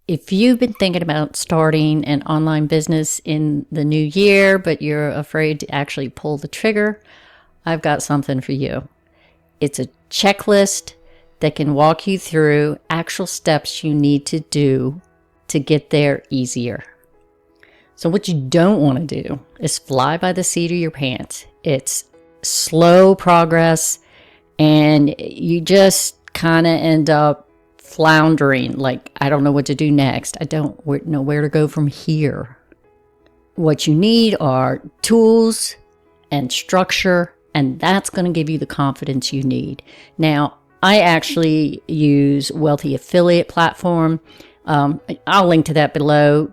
If you've been thinking about starting an online business in the new year, but you're afraid to actually pull the trigger, I've got something for you. It's a checklist that can walk you through actual steps you need to do to get there easier. So what you don't want to do is fly by the seat of your pants. It's slow progress, and you just kind of end up floundering, like, I don't know what to do next. I don't know where to go from here. What you need are tools and structure, and that's going to give you the confidence you need. Now, I actually use Wealthy Affiliate Platform. I'll link to that below.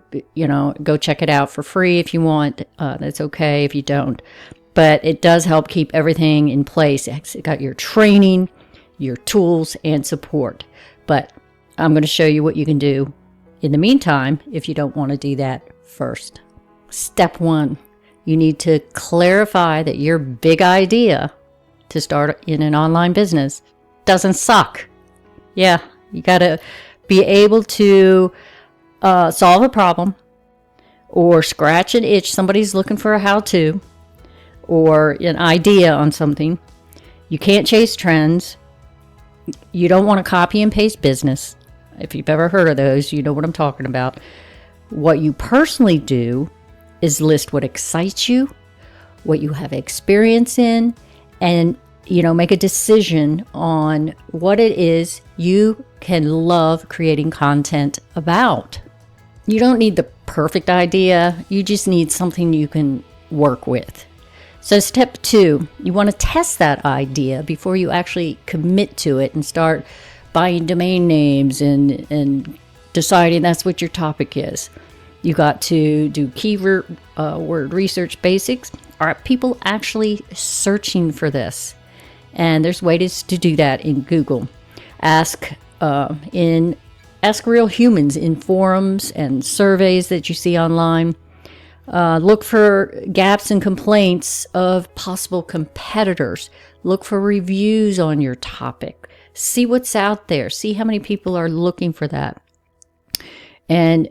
Go check it out for free if you want. That's okay if you don't. But it does help keep everything in place. It's got your training, your tools, and support. But I'm going to show you what you can do in the meantime if you don't want to do that first. Step 1, you need to clarify that your big idea to start in an online business doesn't suck. Yeah, you got to be able to solve a problem or scratch an itch. Somebody's looking for a how-to or an idea on something. You can't chase trends. You don't want to copy and paste business. If you've ever heard of those, you know what I'm talking about. What you personally do is list what excites you, what you have experience in, and make a decision on what it is you can love creating content about. You don't need the perfect idea. You just need something you can work with. So step 2, you want to test that idea before you actually commit to it and start buying domain names and deciding that's what your topic is. You got to do keyword word research basics. Are people actually searching for this? And there's ways to do that in Google. Ask real humans in forums and surveys that you see online. Look for gaps and complaints of possible competitors. Look for reviews on your topic. See what's out there. See how many people are looking for that. And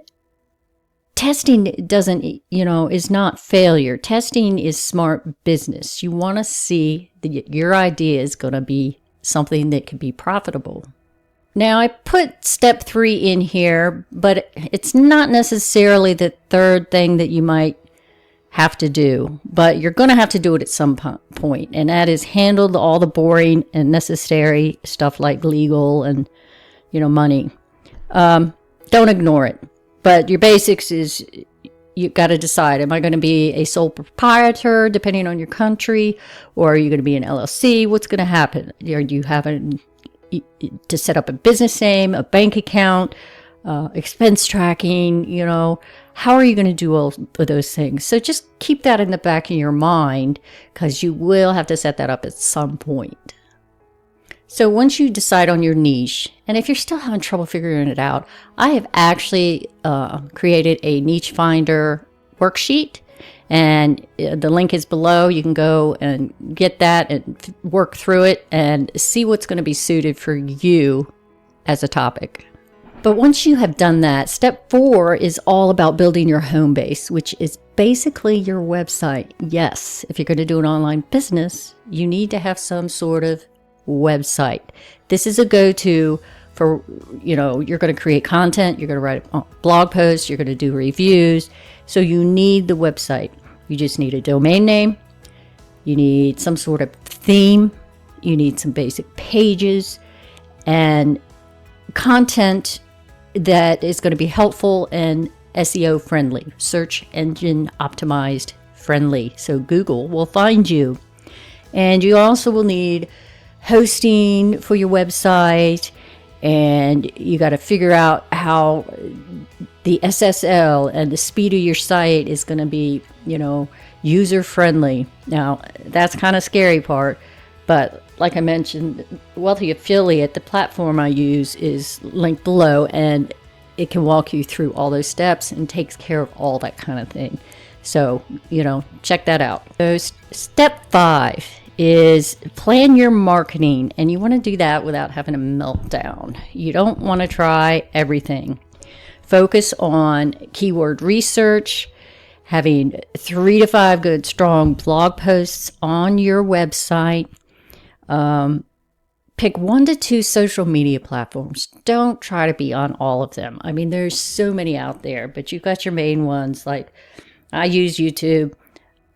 testing is not failure. Testing is smart business. You want to see that your idea is going to be something that can be profitable. Now, I put step 3 in here, but it's not necessarily the third thing that you might have to do, but you're going to have to do it at some point, and that is handle all the boring and necessary stuff like legal and, money. Don't ignore it, but your basics is you've got to decide, am I going to be a sole proprietor depending on your country, or are you going to be an LLC? What's going to happen? Are you having to set up a business name, a bank account, expense tracking, how are you going to do all of those things? So just keep that in the back of your mind, because you will have to set that up at some point. So once you decide on your niche, and if you're still having trouble figuring it out, I have actually created a niche finder worksheet. And the link is below. You can go and get that and work through it and see what's going to be suited for you as a topic. But once you have done that, step 4 is all about building your home base, which is basically your website. Yes, if you're going to do an online business, you need to have some sort of website. This is a go-to for, you're going to create content, you're going to write blog posts, you're going to do reviews. So you need the website. You just need a domain name. You need some sort of theme. You need some basic pages and content that is going to be helpful and SEO friendly, search engine optimized friendly. So Google will find you. And you also will need hosting for your website, and you got to figure out how the SSL and the speed of your site is going to be, user friendly. Now, that's kind of scary part, but like I mentioned, Wealthy Affiliate, the platform I use, is linked below, and it can walk you through all those steps and takes care of all that kind of thing. So, check that out. So step 5 is plan your marketing, and you want to do that without having a meltdown. You don't want to try everything. Focus on keyword research, having 3 to 5 good, strong blog posts on your website. Pick 1 to 2 social media platforms. Don't try to be on all of them. I mean, there's so many out there, but you've got your main ones. Like, I use YouTube,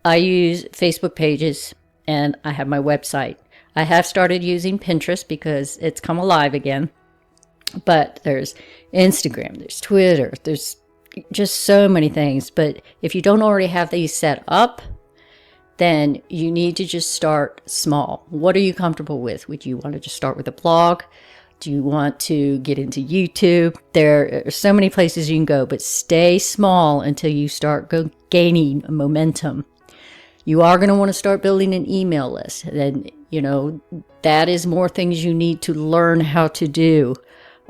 I use Facebook pages, and I have my website. I have started using Pinterest because it's come alive again. But there's Instagram, there's Twitter, there's just so many things. But if you don't already have these set up, then you need to just start small. What are you comfortable with? Would you want to just start with a blog? Do you want to get into YouTube? There are so many places you can go, but stay small until you start gaining momentum. You are going to want to start building an email list. Then, that is more things you need to learn how to do.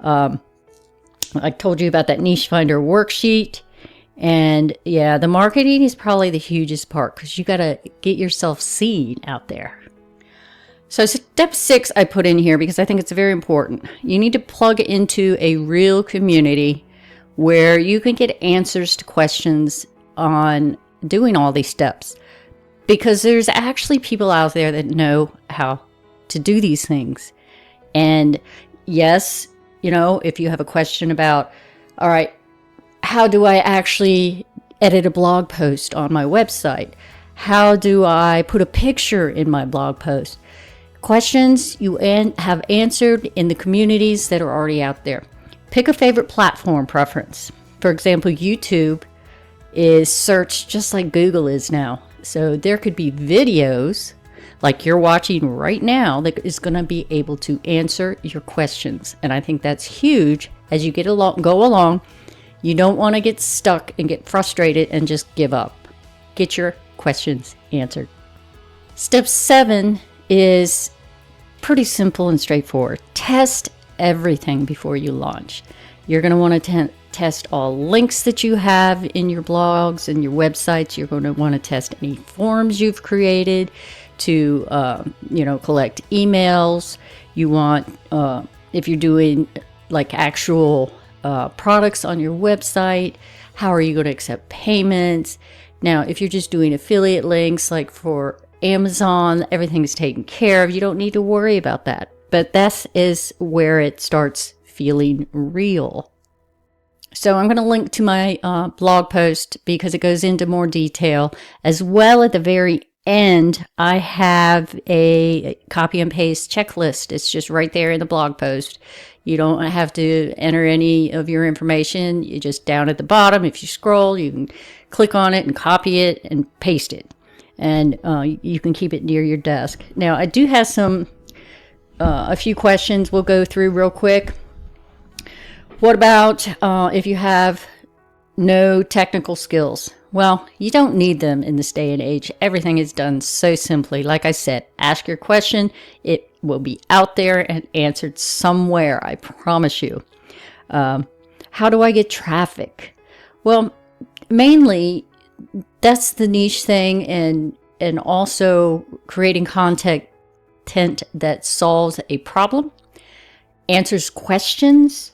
I told you about that niche finder worksheet. And yeah, the marketing is probably the hugest part because you got to get yourself seen out there. So step 6 I put in here because I think it's very important. You need to plug into a real community where you can get answers to questions on doing all these steps. Because there's actually people out there that know how to do these things. And yes, if you have a question about, all right, how do I actually edit a blog post on my website? How do I put a picture in my blog post? Questions you have answered in the communities that are already out there. Pick a favorite platform preference. For example, YouTube is searched just like Google is now. So there could be videos like you're watching right now that is going to be able to answer your questions. And I think that's huge as you go along. You don't want to get stuck and get frustrated and just give up. Get your questions answered. Step 7 is pretty simple and straightforward. Test everything before you launch. You're going to want to test all links that you have in your blogs and your websites. You're going to want to test any forms you've created to, collect emails. You want, if you're doing like actual products on your website, how are you going to accept payments? Now, if you're just doing affiliate links, like for Amazon, everything's taken care of. You don't need to worry about that. But that is where it starts feeling real. So I'm going to link to my blog post because it goes into more detail. As well, at the very end, I have a copy and paste checklist. It's just right there in the blog post. You don't have to enter any of your information. You just down at the bottom, if you scroll, you can click on it and copy it and paste it. And you can keep it near your desk. Now, I do have a few questions we'll go through real quick. What about if you have no technical skills? Well, you don't need them in this day and age. Everything is done so simply. Like I said, ask your question. It will be out there and answered somewhere, I promise you. How do I get traffic? Well, mainly that's the niche thing, and also creating content that solves a problem, answers questions.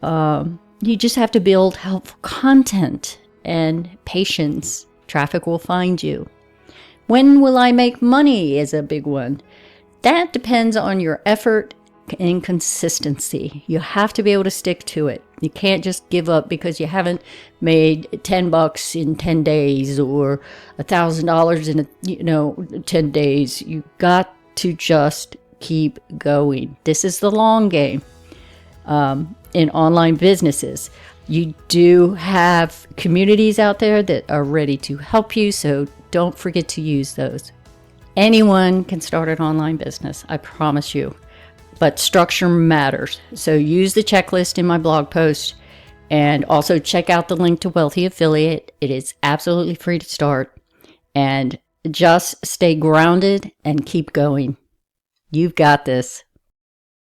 You just have to build helpful content and patience. Traffic will find you. When will I make money is a big one. That depends on your effort and consistency. You have to be able to stick to it. You can't just give up because you haven't made $10 in 10 days or $1,000 in 10 days. You got to just keep going. This is the long game. In online businesses, you do have communities out there that are ready to help you, so don't forget to use those. Anyone can start an online business, I promise you, but structure matters. So use the checklist in my blog post, and also check out the link to Wealthy Affiliate. It is absolutely free to start, and just stay grounded and keep going. You've got this.